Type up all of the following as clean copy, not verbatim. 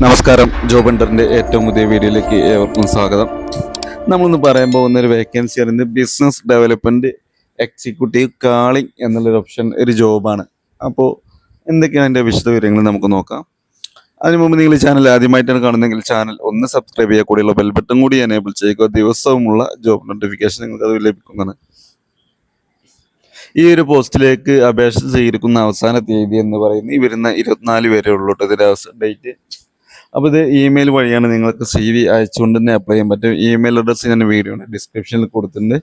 നമസ്കാരം. ജോബ് ഹണ്ടറിൻ്റെ ഏറ്റവും പുതിയ വീഡിയോയിലേക്ക് ഏവർക്കും സ്വാഗതം. നമ്മളിന്ന് പറയാൻ പോകുന്ന ഒരു വേക്കൻസി പറയുന്നത് ബിസിനസ് ഡെവലപ്മെൻറ്റ് എക്സിക്യൂട്ടീവ് കാളിംഗ് എന്നുള്ളൊരു ഓപ്ഷൻ ഒരു ജോബാണ്. അപ്പോൾ എന്തൊക്കെയാണ് അതിൻ്റെ വിശദ വിവരങ്ങൾ നമുക്ക് നോക്കാം. അതിനു മുമ്പ് നിങ്ങൾ ഈ ചാനൽ ആദ്യമായിട്ടാണ് കാണുന്നതെങ്കിൽ ചാനൽ ഒന്ന് സബ്സ്ക്രൈബ് ചെയ്യുക, കൂടിയുള്ള ബെൽ ബട്ടൺ കൂടി എനേബിൾ ചെയ്യുക. ദിവസവുമുള്ള ജോബ് നോട്ടിഫിക്കേഷൻ നിങ്ങൾക്ക് അത് ലഭിക്കുന്നതാണ്. ഈ ഒരു പോസ്റ്റിലേക്ക് അപേക്ഷ ചെയ്തിരിക്കുന്ന അവസാന തീയതി എന്ന് പറയുന്നത് ഈ വരുന്ന 24 വരെ ഉള്ളൂ ഇതിൻ്റെ ഡേറ്റ്. അപ്പോൾ ഇത് ഇമെയിൽ വഴിയാണ് നിങ്ങൾക്ക് CV അയച്ചുകൊണ്ട് തന്നെ അപ്ലൈ ചെയ്യാൻ പറ്റും. ഇമെയിൽ അഡ്രസ്സ് ഞാൻ വീഡിയോ ഡിസ്ക്രിപ്ഷനിൽ കൊടുത്തിട്ടുണ്ട്.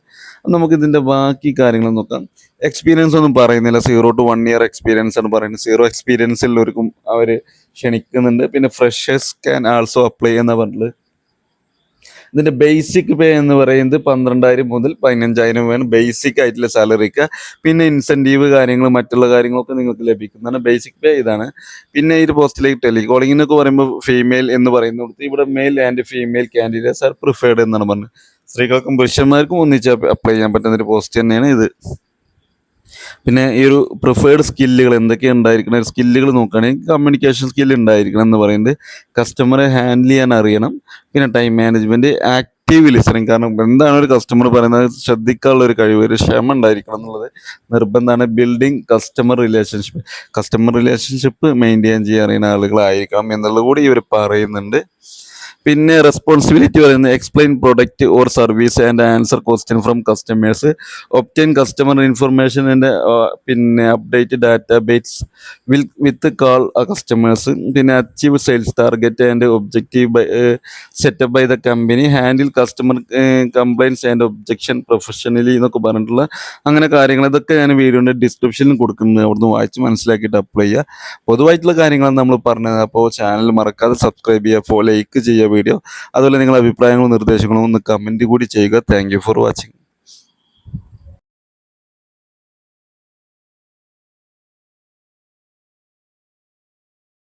നമുക്കിതിൻ്റെ ബാക്കി കാര്യങ്ങൾ നോക്കാം. എക്സ്പീരിയൻസ് ഒന്നും പറയുന്നില്ല. 0 to 1 year എക്സ്പീരിയൻസ് ആണ് പറയുന്നത്. 0 എക്സ്പീരിയൻസിലുള്ളവർക്കും അവർ ക്ഷണിക്കുന്നുണ്ട്. പിന്നെ ഫ്രഷേഴ്സ് ക്യാൻ ആൾസോ അപ്ലൈ എന്ന് പറഞ്ഞിട്ട് ഇതിൻ്റെ ബേസിക് പേ എന്ന് പറയുന്നത് 12,000 മുതൽ 15,000 വേണം ബേസിക് ആയിട്ടുള്ള സാലറിക്ക്. പിന്നെ ഇൻസെൻറ്റീവ് കാര്യങ്ങൾ മറ്റുള്ള കാര്യങ്ങളൊക്കെ നിങ്ങൾക്ക് ലഭിക്കുന്നതാണ്. ബേസിക് പേ ഇതാണ്. പിന്നെ ഈ ഒരു പോസ്റ്റിലേക്ക് ടെലികോളിങ്ങിനൊക്കെ പറയുമ്പോൾ ഫീമെയിൽ എന്ന് പറയുന്നത് ഇവിടെ male and female candidates are preferred എന്നാണ് പറഞ്ഞത്. സ്ത്രീകൾക്കും പുരുഷന്മാർക്കും ഒന്നിച്ച് അപ്ലൈ ചെയ്യാൻ പറ്റുന്ന ഒരു പോസ്റ്റ് തന്നെയാണ് ഇത്. പിന്നെ ഈ ഒരു പ്രിഫേർഡ് സ്കില്ലുകൾ എന്തൊക്കെയാണ് ഉണ്ടായിരിക്കണം, സ്കില്ലുകൾ നോക്കുകയാണെങ്കിൽ കമ്മ്യൂണിക്കേഷൻ സ്കില്ല് ഉണ്ടായിരിക്കണം എന്ന് പറയുന്നത്. കസ്റ്റമറെ ഹാൻഡിൽ ചെയ്യാൻ അറിയണം. പിന്നെ ടൈം മാനേജ്മെൻറ്റ്, ആക്റ്റീവ് ലിസണിങ്, കാരണം എന്താണ് ഒരു കസ്റ്റമർ പറയുന്നത് ശ്രദ്ധിക്കാനുള്ള ഒരു കഴിവ്, ഒരു ക്ഷമ ഉണ്ടായിരിക്കണം എന്നുള്ളത് നിർബന്ധമാണ്. ബിൽഡിങ് കസ്റ്റമർ റിലേഷൻഷിപ്പ് മെയിൻറ്റെയിൻ ചെയ്യാൻ അറിയുന്ന ആളുകളായിരിക്കണം എന്നുള്ളത് കൂടി ഇവർ പറയുന്നുണ്ട്. പിന്നെ റെസ്പോൺസിബിലിറ്റി പറയുന്നത് explain product or service and answer question from customers, obtain customer information and പിന്നെ update database with call customers. പിന്നെ achieve sales target and objective set up by the company, handle customer complaints and objection professionally എന്നൊക്കെ പറഞ്ഞിട്ടുള്ള അങ്ങനെ കാര്യങ്ങൾ. ഇതൊക്കെ ഞാൻ വീഡിയോയുടെ ഡിസ്ക്രിപ്ഷനിൽ കൊടുക്കുന്നത്, അവിടുന്ന് വായിച്ച് മനസ്സിലാക്കിയിട്ട് അപ്ലൈ ചെയ്യുക. പൊതുവായിട്ടുള്ള കാര്യങ്ങളാണ് നമ്മൾ പറഞ്ഞത്. അപ്പോൾ ചാനൽ മറക്കാതെ സബ്സ്ക്രൈബ് ചെയ്യുക, ലൈക്ക് ചെയ്യുക വീഡിയോ. അതുപോലെ നിങ്ങളുടെ അഭിപ്രായങ്ങളും നിർദ്ദേശങ്ങളും ഒന്ന് കമൻറ്റ് കൂടി ചെയ്യുക. Thank you for watching.